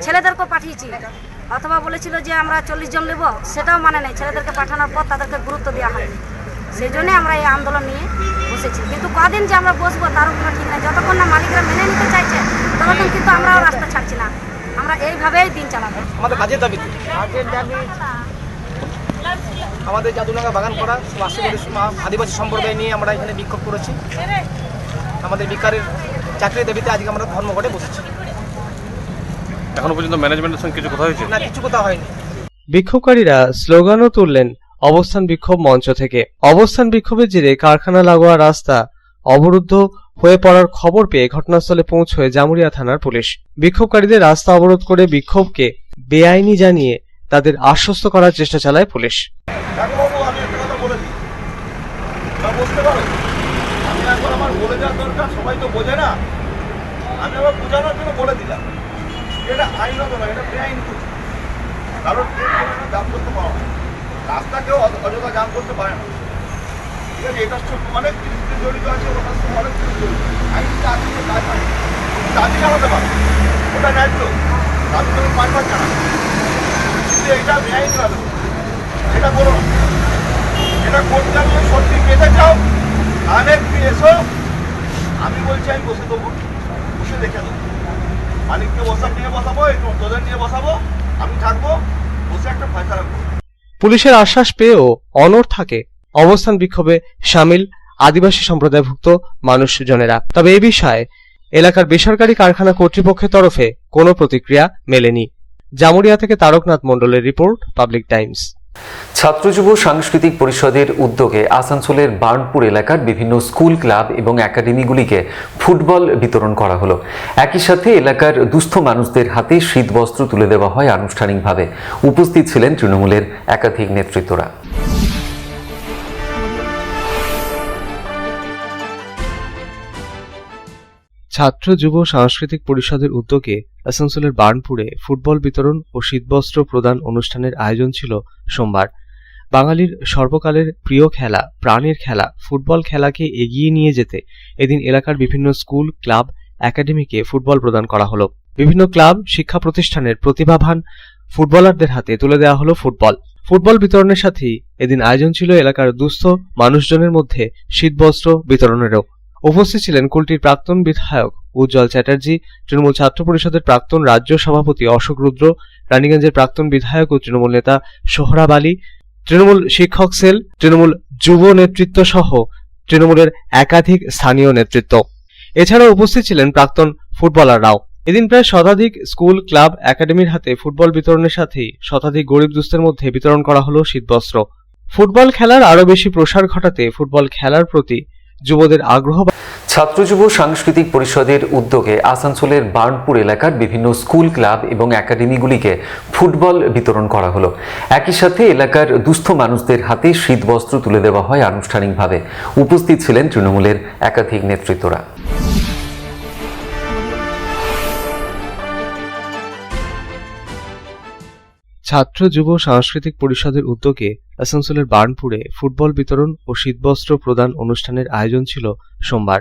ছেলেদেরকেও পাঠিয়েছি। অথবা বলেছিল যে আমরা 40 জন নেব, সেটাও মানে নেই। ছেলেদেরকে পাঠানোর পর তাদেরকে গুরুত্ব দেওয়া হয়নি। সেই জন্যে আমরা এই আন্দোলন নিয়ে বসেছি। কিন্তু কদিন যে আমরা বসবো তারও কোনো ঠিক নেই। যতক্ষণ না মালিকরা মেনে নিতে চাইছে ততক্ষণ কিন্তু আমরাও রাস্তা ছাড়ছি না। আমরা এইভাবেই দিন চালাবো। আমাদের কাজের দাবি আমাদের জাদুডাঙ্গা বাগান করা আদিবাসী সম্প্রদায় নিয়ে আমরা এখানে বিক্ষোভ করেছি। আমাদের বেকারের চাকরির দাবিতে আজকে আমরা ধর্মঘটে বসেছি। এখনো পর্যন্ত ম্যানেজমেন্টের সঙ্গে কিছু কথা হয়েছে না, কিছু কথা হয়নি। বিক্ষোভকারীরা স্লোগানও তুললেন অবস্থান বিক্ষোভ মঞ্চ থেকে। অবস্থান বিক্ষোভের জেরে কারখানা লাগোয়া রাস্তা অবরুদ্ধ হয়ে পড়ার খবর পেয়ে ঘটনাস্থলে পৌঁছয় জামুরিয়া থানার পুলিশ। বিক্ষোভকারীদের রাস্তা অবরোধ করে বিক্ষোভকে বেআইনি জানিয়ে তাদের আশ্বস্ত করার চেষ্টা চালায় পুলিশ। সবাই তো বোঝে না, আমি আবার বোঝানোর জন্য বলে দিলাম এটা আইনত নয়, এটা বেআইন। কারণ জাম করতে পারো না, রাস্তা কেউ অযথা জাম করতে পারে না। ঠিক আছে, এটার সঙ্গে অনেক জিনিস জড়িত আছে, ওটার সঙ্গে অনেক জিনিস জড়িত। আইন কাজ হয়, দাবি জানাতে পারো, ওটা ন্যায্য, দাবি তুমি 5 বার জানাবে। কিন্তু এটা বেআইন হবে, এটা করো না। এটা করতে আমি সত্যি পেতে চাও, তাহলে একটু এসো, আমি বলছি আমি বসে দেবো, বসে দেখে দেবো। মালিককে নিয়ে বসাবো, তোদের নিয়ে বসাবো, আমি থাকবো, বসে একটা ফয়সালা করবো। পুলিশের আশ্বাস পেয়েও অনড় থাকে অবস্থান বিক্ষোভে সামিল আদিবাসী সম্প্রদায়ভুক্ত মানুষজনেরা। তবে এ বিষয়ে এলাকার বেসরকারি কারখানা কর্তৃপক্ষের তরফে কোনো প্রতিক্রিয়া মেলেনি। জামুরিয়া থেকে তারকনাথ মণ্ডলের রিপোর্ট, পাবলিক টাইমস। ছাত্র যুব সাংস্কৃতিক পরিষদের উদ্যোগে আসানসোলের বার্নপুর এলাকার বিভিন্ন স্কুল, ক্লাব এবং একাডেমিগুলিকে ফুটবল বিতরণ করা হলো। একই সাথে এলাকার দুস্থ মানুষদের হাতে শীতবস্ত্র তুলে দেওয়া হয় আনুষ্ঠানিকভাবে। উপস্থিত ছিলেন তৃণমূলের একাধিক নেতৃত্বরা। ছাত্র যুব সাংস্কৃতিক পরিষদের উদ্যোগে আসানসোলের বার্নপুরে ফুটবল বিতরণ ও শীতবস্ত্র প্রদান অনুষ্ঠানের আয়োজন ছিল সোমবার। বাঙালির সর্বকালের প্রিয় খেলা, প্রাণের খেলা ফুটবল খেলাকে এগিয়ে নিয়ে যেতে এদিন এলাকার বিভিন্ন স্কুল, ক্লাব, একাডেমিকে ফুটবল প্রদান করা হলো। বিভিন্ন ক্লাব, শিক্ষা প্রতিষ্ঠানের প্রতিভাবান ফুটবলারদের হাতে তুলে দেওয়া হলো ফুটবল। ফুটবল বিতরণের সাথেই এদিন আয়োজন ছিল এলাকার দুস্থ মানুষজনের মধ্যে শীতবস্ত্র বিতরণেরও। উপস্থিত ছিলেন কুলটির প্রাক্তন বিধায়ক উজ্জ্বল চ্যাটার্জি, তৃণমূল ছাত্র পরিষদের প্রাক্তন রাজ্য সভাপতি অশোক রুদ্র, রানীগঞ্জের প্রাক্তন বিধায়ক ও তৃণমূল নেতা সোহরাব আলী, তৃণমূল শিক্ষক সেল, তৃণমূল যুব নেতৃত্ব সহ তৃণমূলের একাধিক স্থানীয় নেতৃত্ব। এছাড়াও উপস্থিত ছিলেন প্রাক্তন ফুটবলাররাও। এদিন প্রায় শতাধিক স্কুল, ক্লাব, একাডেমির হাতে ফুটবল বিতরণের সাথেই শতাধিক গরিব দুস্থের মধ্যে বিতরণ করা হলো শীতবস্ত্র। ফুটবল খেলার আরও বেশি প্রসার ঘটাতে ফুটবল খেলার প্রতি যুবদের আগ্রহ। ছাত্র যুব সাংস্কৃতিক পরিষদের উদ্যোগে আসানসোলের বার্নপুর এলাকার বিভিন্ন স্কুল, ক্লাব এবং একাডেমিগুলিকে ফুটবল বিতরণ করা হলো। একই সাথে এলাকার দুস্থ মানুষদের হাতে শীতবস্ত্র তুলে দেওয়া হয় আনুষ্ঠানিকভাবে। উপস্থিত ছিলেন তৃণমূলের একাধিক নেতৃত্বরা। ছাত্র যুব সাংস্কৃতিক পরিষদের উদ্যোগে আসানসোলের বার্নপুরে ফুটবল বিতরণ ও শীতবস্ত্র প্রদান অনুষ্ঠানের আয়োজন ছিল সোমবার।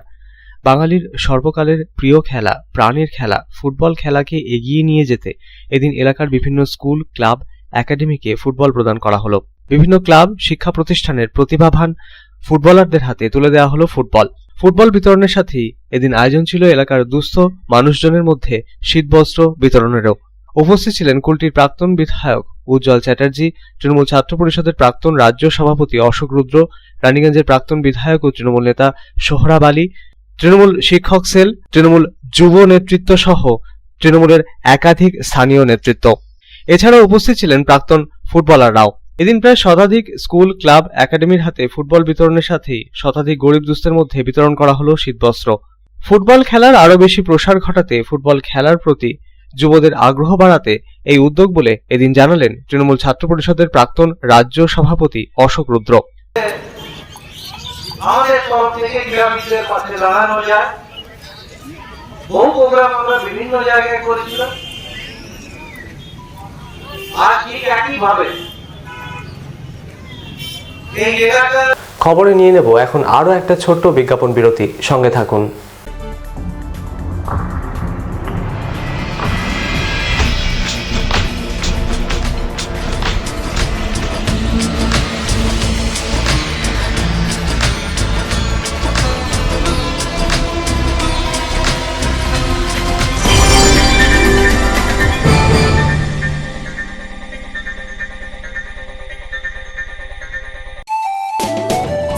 বাঙালির সর্বকালের প্রিয় খেলা, প্রাণের খেলা ফুটবল খেলাকে এগিয়ে নিয়ে যেতে এদিন এলাকার বিভিন্ন স্কুল, ক্লাব, একাডেমিকে ফুটবল প্রদান করা হলো। বিভিন্ন ক্লাব, শিক্ষা প্রতিষ্ঠানের প্রতিভাবান ফুটবলারদের হাতে তুলে দেওয়া হলো ফুটবল। ফুটবল বিতরণের সাথেই এদিন আয়োজন ছিল এলাকার দুস্থ মানুষজনের মধ্যে শীতবস্ত্র বিতরণেরও। উপস্থিত ছিলেন কুলটির প্রাক্তন বিধায়ক উজ্জ্বল চ্যাটার্জি, তৃণমূল ছাত্র পরিষদের প্রাক্তন রাজ্য সভাপতি অশোক রুদ্র, রানীগঞ্জের প্রাক্তন বিধায়ক ও তৃণমূল নেতা সোহরাব আলী, তৃণমূল শিক্ষক সেল, তৃণমূল যুব নেতৃত্ব সহ তৃণমূলের একাধিক স্থানীয় নেতৃত্ব। এছাড়াও উপস্থিত ছিলেন প্রাক্তন ফুটবলাররাও। এদিন প্রায় শতাধিক স্কুল, ক্লাব, একাডেমির হাতে ফুটবল বিতরণের সাথেই শতাধিক গরিব দুস্থের মধ্যে বিতরণ করা হলো শীতবস্ত্র। ফুটবল খেলার আরও বেশি প্রসার ঘটাতে, ফুটবল খেলার প্রতি যুবদের আগ্রহ বাড়াতে এই উদ্যোগ বলে এদিন জানালেন তৃণমূল ছাত্র পরিষদের প্রাক্তন রাজ্য সভাপতি অশোক রুদ্র। আমাদের তরফ থেকে ক্রীড়াবিদদের পাশে দাঁড়ানো যায়। বহু প্রোগ্রাম আমরা বিভিন্ন জায়গায় করেছিলাম। আর ঠিক একইভাবে এই এলাকার খবরে নিয়ে নেব এখন আরো একটা ছোট্ট বিজ্ঞাপন বিরতি, সঙ্গে থাকুন।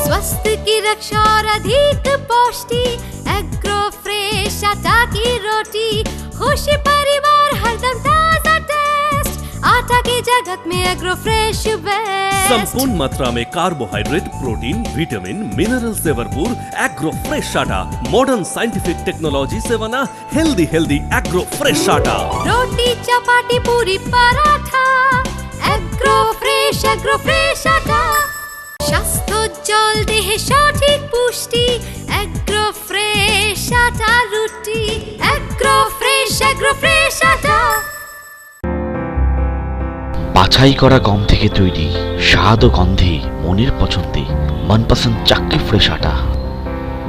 स्वास्थ्य की रक्षा और अधिक पौष्टिक एग्रो फ्रेश आटा की रोटी, खुशी परिवार हरदम ताजा टेस्ट, आटा की जगत में एग्रो फ्रेश बेस्ट। संपूर्ण मात्रा में कार्बोहाइड्रेट, प्रोटीन, विटामिन, मिनरल से भरपूर एग्रो फ्रेश आटा, मॉडर्न साइंटिफिक टेक्नोलॉजी से बना हेल्दी एग्रो फ्रेश आटा। रोटी, चपाती, पूरी, पराठा, एग्रो फ्रेश आटा। স্বাস্থ্যোজ্জ্বল দেহে সঠিক পুষ্টি, এগ্রো ফ্রেশ আটা রুটি, এগ্রো ফ্রেশ আটা। বাছাই করা গম থেকে তৈরি, স্বাদ ও গন্ধে মনের পছন্দে मनपसंद चाक्की फ्रेश आटा,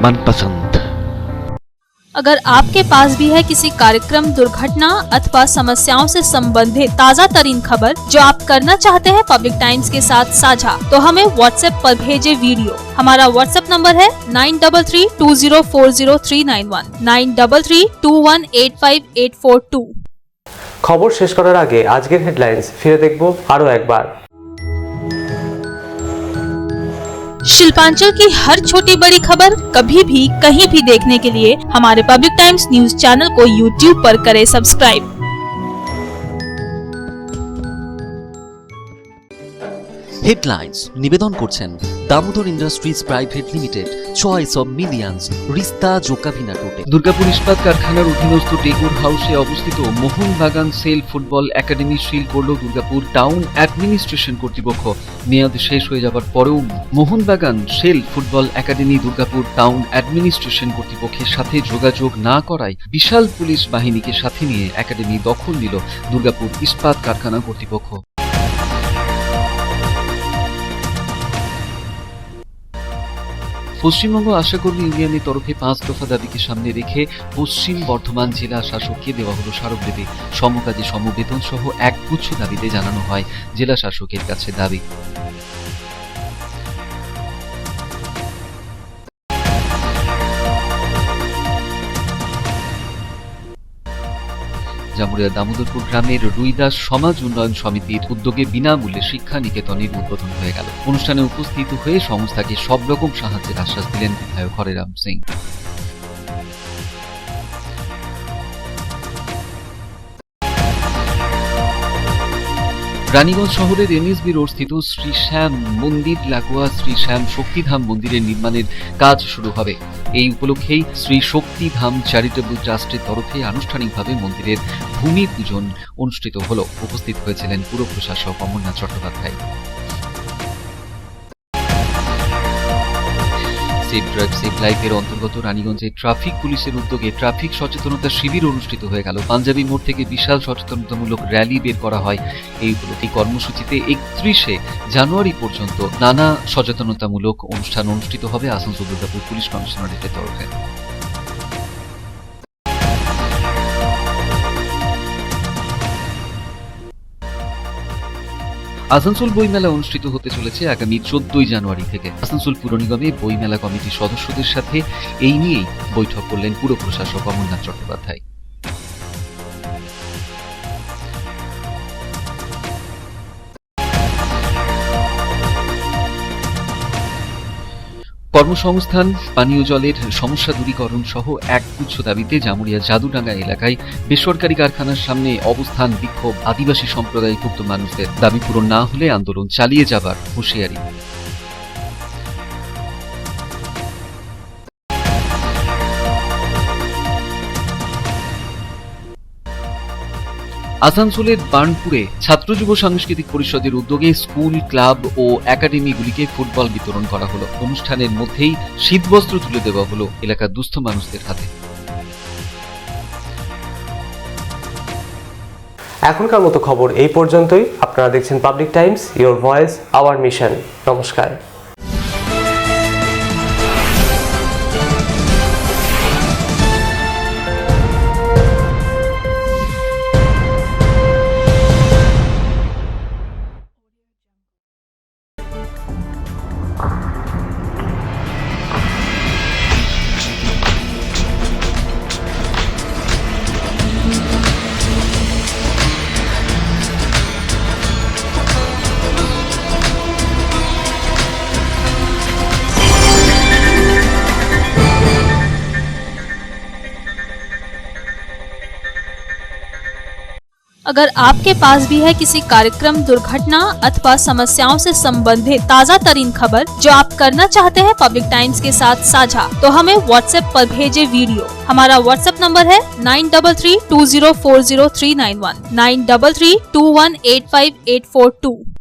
मनपसंद। अगर आपके पास भी है किसी कार्यक्रम, दुर्घटना अथवा समस्याओं से संबंधित ताज़ा तरीन खबर जो आप करना चाहते हैं पब्लिक टाइम्स के साथ साझा, तो हमें व्हाट्सएप पर भेजे वीडियो। हमारा व्हाट्सएप नंबर है 9332040391, 9332185842। খবর শেষ করার আগে আজকের হেডলাইন্স ফিরে দেখব আরো একবার। शिल्पांचल की हर छोटी बड़ी खबर कभी भी कहीं भी देखने के लिए हमारे पब्लिक टाइम्स न्यूज चैनल को YouTube पर करें सब्सक्राइब। হেডলাইন্স নিবেদন করছেন Damodar Industries Private Limited, choice of millions, রিস্তা জোকাভিনা টোটে। দুর্গাপুর ইস্পাত কারখানার অধীনস্থ টেগোর হাউসে অবস্থিত Mohun Bagan SAIL football academy seal করল দুর্গাপুর টাউন অ্যাডমিনিস্ট্রেশন কর্তৃপক্ষ। মেয়াদ শেষ হয়ে যাবার পরেও Mohun Bagan SAIL football academy Durgapur town administration কর্তৃপক্ষের সাথে যোগাযোগ না করায় বিশাল পুলিশ বাহিনীকে সাথে নিয়ে একাডেমি দখল নিল দুর্গাপুর ইস্পাত কারখানা কর্তৃপক্ষ। পশ্চিমবঙ্গ আশাকর্মী ইউনিয়নের তরফে 5 দফা দাবিকে সামনে রেখে পশ্চিম বর্ধমান জেলা শাসককে দেওয়া হলো স্মারকলিপি। সমকাজে সমবেতন সহ একগুচ্ছ দাবিতে জানানো হয় জেলা শাসকের কাছে দাবি। জামুরিয়া দামোদরপুর গ্রামের রুইদাস সমাজ উন্নয়ন সমিতির উদ্যোগে বিনামূল্যে শিক্ষা নিকেতনের উদ্বোধন হয়ে গেল। অনুষ্ঠানে উপস্থিত হয়ে সংস্থাকে সব রকম সাহায্যের আশ্বাস দিলেন বিধায়ক হরেরাম সিং। রানীগঞ্জ শহরের এনএসবি রোড স্থিত শ্রী শ্যাম মন্দির লাগোয়া শ্রী শ্যাম শক্তিধাম মন্দিরের নির্মাণের কাজ শুরু হবে। এই উপলক্ষেই শ্রী শক্তিধাম চ্যারিটেবল ট্রাস্টের তরফে আনুষ্ঠানিকভাবে মন্দিরের ভূমি পূজন অনুষ্ঠিত হল। উপস্থিত হয়েছিলেন পুর প্রশাসক Amarnath Chattopadhyay. Save drive save লাইফের অন্তর্গত রানীগঞ্জে ট্রাফিক পুলিশের উদ্যোগে ট্রাফিক সচেতনতা শিবির অনুষ্ঠিত হয়ে গেল। পাঞ্জাবি মোড় থেকে বিশাল সচেতনতামূলক র্যালি বের করা হয়। এই উপলক্ষে কর্মসূচিতে 31শে জানুয়ারি পর্যন্ত নানা সচেতনতামূলক অনুষ্ঠান অনুষ্ঠিত হবে আসানসোল দুর্গাপুর পুলিশ কমিশনারেটের তরফে। আসানসোল বইমেলা অনুষ্ঠিত হতে চলেছে আগামী 14 জানুয়ারি থেকে। আসানসোল পুর নিগমে বইমেলা কমিটির সদস্যদের সাথে এই নিয়েই বৈঠক করলেন পুর প্রশাসক অমরনাথ চট্টোপাধ্যায়। কর্মসংস্থান, পানীয় জলের সমস্যা দূরীকরণ সহ একগুচ্ছ দাবিতে জামুরিয়া জাদুডাঙ্গা এলাকায় বেসরকারি কারখানার সামনে অবস্থান বিক্ষোভ আদিবাসী সম্প্রদায়ভুক্ত মানুষদের। দাবি পূরণ না হলে আন্দোলন চালিয়ে যাবার হুঁশিয়ারি। আসানসোলের বার্নপুরে ছাত্র যুব সাংস্কৃতিক পরিষদের উদ্যোগে স্কুল, ক্লাব ও একাডেমিগুলিকে ফুটবল বিতরণ করা হলো। অনুষ্ঠানের মধ্যেই শীতবস্ত্র তুলে দেওয়া হলো এলাকার দুস্থ মানুষদের হাতে। এখনকার মতো খবর এই পর্যন্তই। আপনারা দেখছেন public Times, your voice hour mission. নমস্কার। अगर आपके पास भी है किसी कार्यक्रम, दुर्घटना अथवा समस्याओं से संबंधित ताज़ा तरीन खबर जो आप करना चाहते हैं पब्लिक टाइम्स के साथ साझा, तो हमें व्हाट्सएप पर भेजे वीडियो। हमारा व्हाट्सएप नंबर है 9332040391 9332185842।